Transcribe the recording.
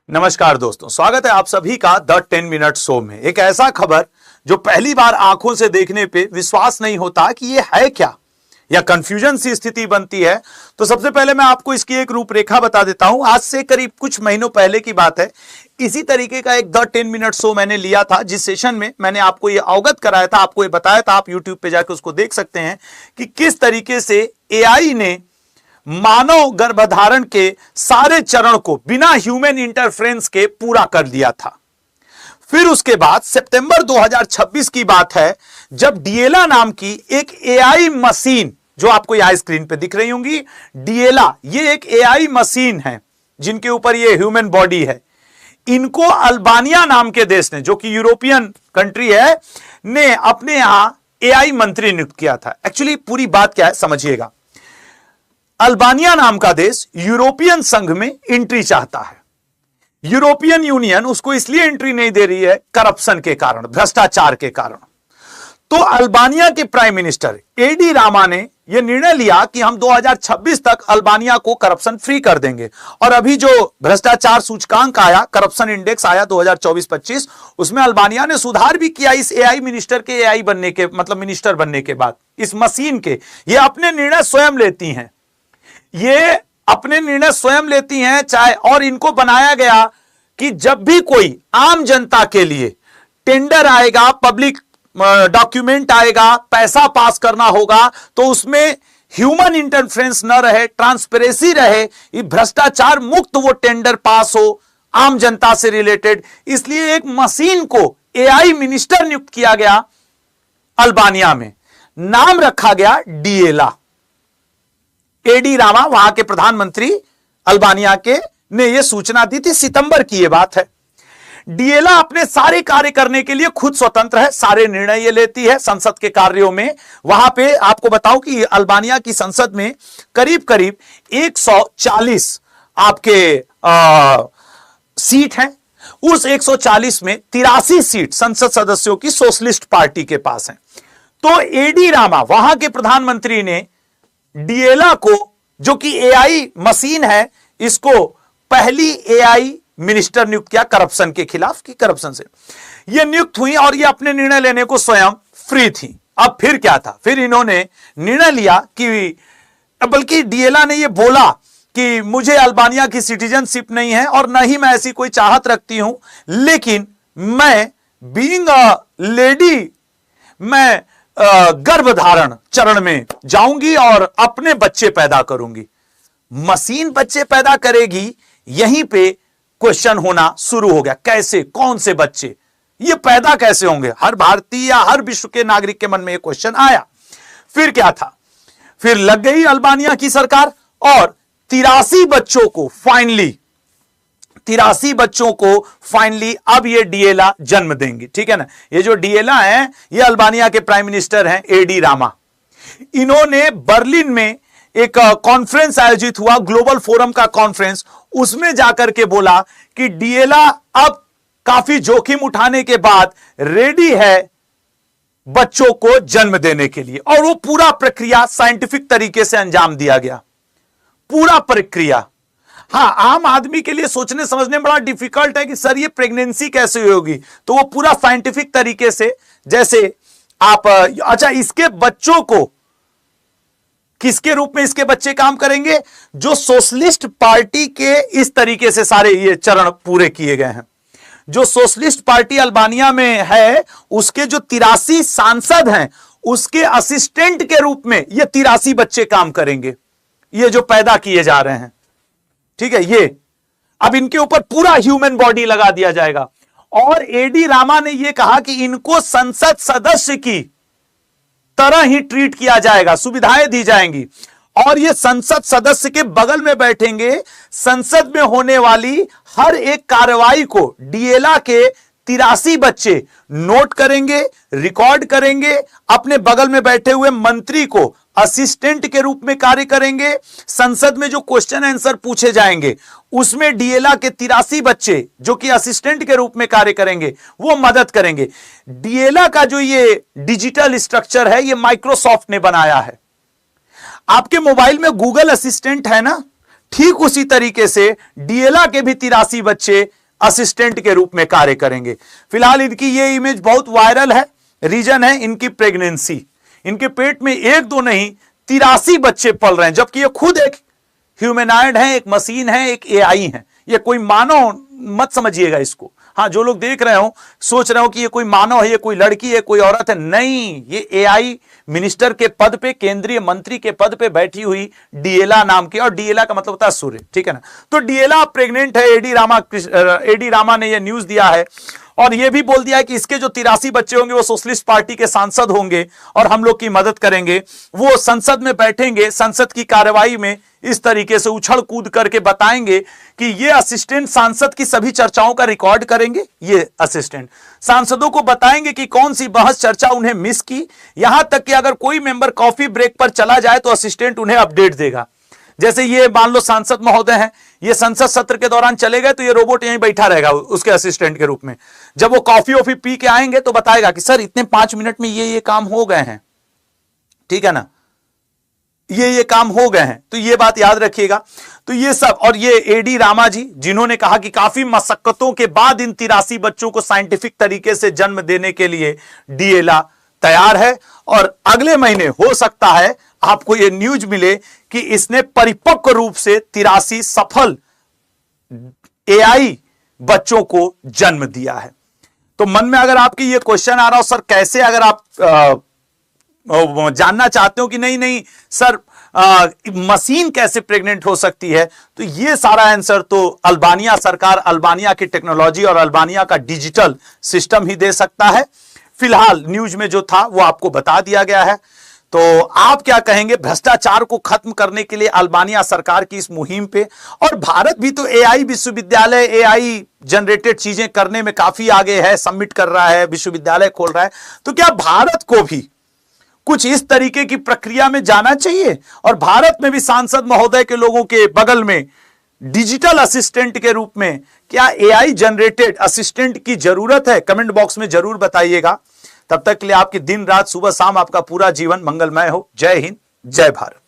नमस्कार दोस्तों, स्वागत है आप सभी का द 10 मिनट शो में। एक ऐसा खबर जो पहली बार आंखों से देखने पे विश्वास नहीं होता कि ये है क्या, या कंफ्यूजन सी स्थिति बनती है। तो सबसे पहले मैं आपको इसकी एक रूपरेखा बता देता हूं। आज से करीब कुछ महीनों पहले की बात है, इसी तरीके का एक द 10 मिनट शो मैंने लिया था, जिस सेशन में मैंने आपको ये अवगत कराया था, आपको ये बताया था, आप यूट्यूब पे जाकर उसको देख सकते हैं कि किस तरीके से एआई ने मानव गर्भधारण के सारे चरण को बिना ह्यूमन इंटरफेरेंस के पूरा कर दिया था। फिर उसके बाद सितंबर 2026 की बात है, जब डिएला नाम की एक एआई मशीन, जो आपको यहां स्क्रीन पे दिख रही होंगी, डिएला, ये एक एआई मशीन है जिनके ऊपर ये ह्यूमन बॉडी है। इनको अल्बानिया नाम के देश ने, जो कि यूरोपियन कंट्री है, ने अपने यहां एआई मंत्री नियुक्त किया था। एक्चुअली पूरी बात क्या है समझिएगा। अल्बानिया नाम का देश यूरोपियन संघ में एंट्री चाहता है। यूरोपियन यूनियन उसको इसलिए एंट्री नहीं दे रही है, करप्शन के कारण, भ्रष्टाचार के कारण। तो अल्बानिया के प्राइम मिनिस्टर एडी रामा ने यह निर्णय लिया कि हम 2026 तक अल्बानिया को करप्शन फ्री कर देंगे। और अभी जो भ्रष्टाचार सूचकांक आया, करप्शन इंडेक्स आया 2024-25, उसमें अल्बानिया ने सुधार भी किया इस एआई मिनिस्टर के एआई बनने के, मतलब मिनिस्टर बनने के बाद। इस मशीन के ये अपने निर्णय स्वयं लेती हैं, ये अपने निर्णय स्वयं लेती हैं, चाहे, और इनको बनाया गया कि जब भी कोई आम जनता के लिए टेंडर आएगा, पब्लिक डॉक्यूमेंट आएगा, पैसा पास करना होगा, तो उसमें ह्यूमन इंटरफेरेंस न रहे, ट्रांसपेरेंसी रहे, ये भ्रष्टाचार मुक्त वो टेंडर पास हो आम जनता से रिलेटेड। इसलिए एक मशीन को एआई मिनिस्टर नियुक्त किया गया अल्बानिया में, नाम रखा गया डिएला। एडी रामा, वहां के प्रधानमंत्री अल्बानिया के, ने यह सूचना दी थी। सितंबर की यह बात है। डिएला अपने सारे कार्य करने के लिए खुद स्वतंत्र है, सारे निर्णय ये लेती है संसद के कार्यों में। वहां पे आपको बताऊं कि अल्बानिया की संसद में करीब करीब 140 आपके सीट हैं। उस 140 में 83 सीट संसद सदस्यों की सोशलिस्ट पार्टी के पास हैं। तो एडी रामा, वहां के प्रधानमंत्री, ने डिएला को, जो कि एआई मशीन है, इसको पहली एआई मिनिस्टर नियुक्त किया करप्शन के खिलाफ, की करप्शन से यह नियुक्त हुई और ये अपने निर्णय लेने को स्वयं फ्री थी। अब फिर क्या था, फिर इन्होंने निर्णय लिया कि, बल्कि डिएला ने यह बोला कि मुझे अल्बानिया की सिटीजनशिप नहीं है और न ही मैं ऐसी कोई चाहत रखती हूं, लेकिन मैं बीइंग अ लेडी, मैं गर्भधारण चरण में जाऊंगी और अपने बच्चे पैदा करूंगी। मशीन बच्चे पैदा करेगी, यहीं पे क्वेश्चन होना शुरू हो गया। कैसे, कौन से बच्चे, ये पैदा कैसे होंगे? हर भारतीय या हर विश्व के नागरिक के मन में ये क्वेश्चन आया। फिर क्या था, फिर लग गई अल्बानिया की सरकार और 83 बच्चों को फाइनली अब ये डिएला जन्म देंगी। ठीक है ना। ये जो डिएला है, ये अल्बानिया के प्राइम मिनिस्टर हैं एडी रामा। इन्होंने बर्लिन में एक कॉन्फ्रेंस आयोजित हुआ, ग्लोबल फोरम का कॉन्फ्रेंस, उसमें जाकर के बोला कि डिएला अब काफी जोखिम उठाने के बाद रेडी है बच्चों को जन्म देने के लिए। और वो पूरा प्रक्रिया साइंटिफिक तरीके से अंजाम दिया गया, पूरा प्रक्रिया। हाँ, आम आदमी के लिए सोचने समझने में बड़ा डिफिकल्ट है कि सर ये प्रेगनेंसी कैसे होगी, तो वो पूरा साइंटिफिक तरीके से, जैसे आप, अच्छा, इसके बच्चों को किसके रूप में इसके बच्चे काम करेंगे, जो सोशलिस्ट पार्टी के, इस तरीके से सारे ये चरण पूरे किए गए हैं। जो सोशलिस्ट पार्टी अल्बानिया में है, उसके जो 83 सांसद हैं, उसके असिस्टेंट के रूप में ये 83 बच्चे काम करेंगे, ये जो पैदा किए जा रहे हैं। ठीक है, ये अब इनके ऊपर पूरा ह्यूमन बॉडी लगा दिया जाएगा। और एडी रामा ने यह कहा कि इनको संसद सदस्य की तरह ही ट्रीट किया जाएगा, सुविधाएं दी जाएंगी, और ये संसद सदस्य के बगल में बैठेंगे। संसद में होने वाली हर एक कार्रवाई को डिएला के 83 बच्चे नोट करेंगे, रिकॉर्ड करेंगे, अपने बगल में बैठे हुए मंत्री को असिस्टेंट के रूप में कार्य करेंगे। संसद में जो क्वेश्चन आंसर पूछे जाएंगे, उसमें डिएला के 83 बच्चे, जो कि असिस्टेंट के रूप में कार्य करेंगे, वो मदद करेंगे। डिएला का जो ये डिजिटल स्ट्रक्चर है, ये माइक्रोसॉफ्ट ने बनाया है। आपके मोबाइल में गूगल असिस्टेंट है ना, ठीक उसी तरीके से डीएलआ के भी 83 बच्चे असिस्टेंट के रूप में कार्य करेंगे। फिलहाल इनकी ये इमेज बहुत वायरल है, रीजन है इनकी प्रेगनेंसी। इनके पेट में एक दो नहीं 83 बच्चे पल रहे हैं, जबकि ये खुद एक ह्यूमैनॉइड है, एक मशीन है, एक एआई है। ये कोई मानव मत समझिएगा इसको। हाँ, जो लोग देख रहे हो सोच रहे हो कि ये कोई मानव है, ये कोई लड़की है, कोई औरत है, नहीं, ये एआई मिनिस्टर के पद पे, केंद्रीय मंत्री के पद पे बैठी हुई डीएलआ नाम की, और डीएलआ का मतलब होता है सूर्य, ठीक है ना। तो डीएलआ प्रेग्नेंट है। एडी रामा ने ये न्यूज दिया है और ये भी बोल दिया है कि इसके जो 83 बच्चे होंगे वो सोशलिस्ट पार्टी के सांसद होंगे और हम लोग की मदद करेंगे। वो संसद में बैठेंगे, संसद की कार्यवाही में इस तरीके से उछल कूद करके बताएंगे कि ये असिस्टेंट सांसद की सभी चर्चाओं का रिकॉर्ड करेंगे। ये असिस्टेंट सांसदों को बताएंगे कि कौन सी बहस चर्चा उन्हें मिस की, यहां तक कि अगर कोई मेंबर कॉफी ब्रेक पर चला जाए तो असिस्टेंट उन्हें अपडेट देगा। जैसे ये मान लो सांसद महोदय हैं, ये संसद सत्र के दौरान चले गए तो ये रोबोट यहीं बैठा रहेगा उसके असिस्टेंट के रूप में। जब वो कॉफी वॉफी पी के आएंगे तो बताएगा कि सर इतने 5 मिनट में ये काम हो गए हैं, ठीक है ना, ये काम हो गए हैं। तो ये बात याद रखिएगा। तो ये सब, और ये एडी रामा जी जिन्होंने कहा कि काफी मशक्कतों के बाद इन 83 बच्चों को साइंटिफिक तरीके से जन्म देने के लिए डीएलआ तैयार है, और अगले महीने हो सकता है आपको यह न्यूज मिले कि इसने परिपक्व रूप से 83 सफल एआई बच्चों को जन्म दिया है। तो मन में अगर आपकी ये क्वेश्चन आ रहा हो सर कैसे, अगर आप जानना चाहते हो कि नहीं सर मशीन कैसे प्रेग्नेंट हो सकती है, तो ये सारा आंसर तो अल्बानिया सरकार, अल्बानिया की टेक्नोलॉजी और अल्बानिया का डिजिटल सिस्टम ही दे सकता है। फिलहाल न्यूज में जो था वो आपको बता दिया गया है। तो आप क्या कहेंगे भ्रष्टाचार को खत्म करने के लिए अल्बानिया सरकार की इस मुहिम पे? और भारत भी तो एआई विश्वविद्यालय, एआई जनरेटेड चीजें करने में काफी आगे है, सबमिट कर रहा है, विश्वविद्यालय खोल रहा है। तो क्या भारत को भी कुछ इस तरीके की प्रक्रिया में जाना चाहिए और भारत में भी सांसद महोदय के लोगों के बगल में डिजिटल असिस्टेंट के रूप में क्या एआई जनरेटेड असिस्टेंट की जरूरत है? कमेंट बॉक्स में जरूर बताइएगा। तब तक के लिए आपकी दिन रात सुबह शाम आपका पूरा जीवन मंगलमय हो। जय हिंद, जय भारत।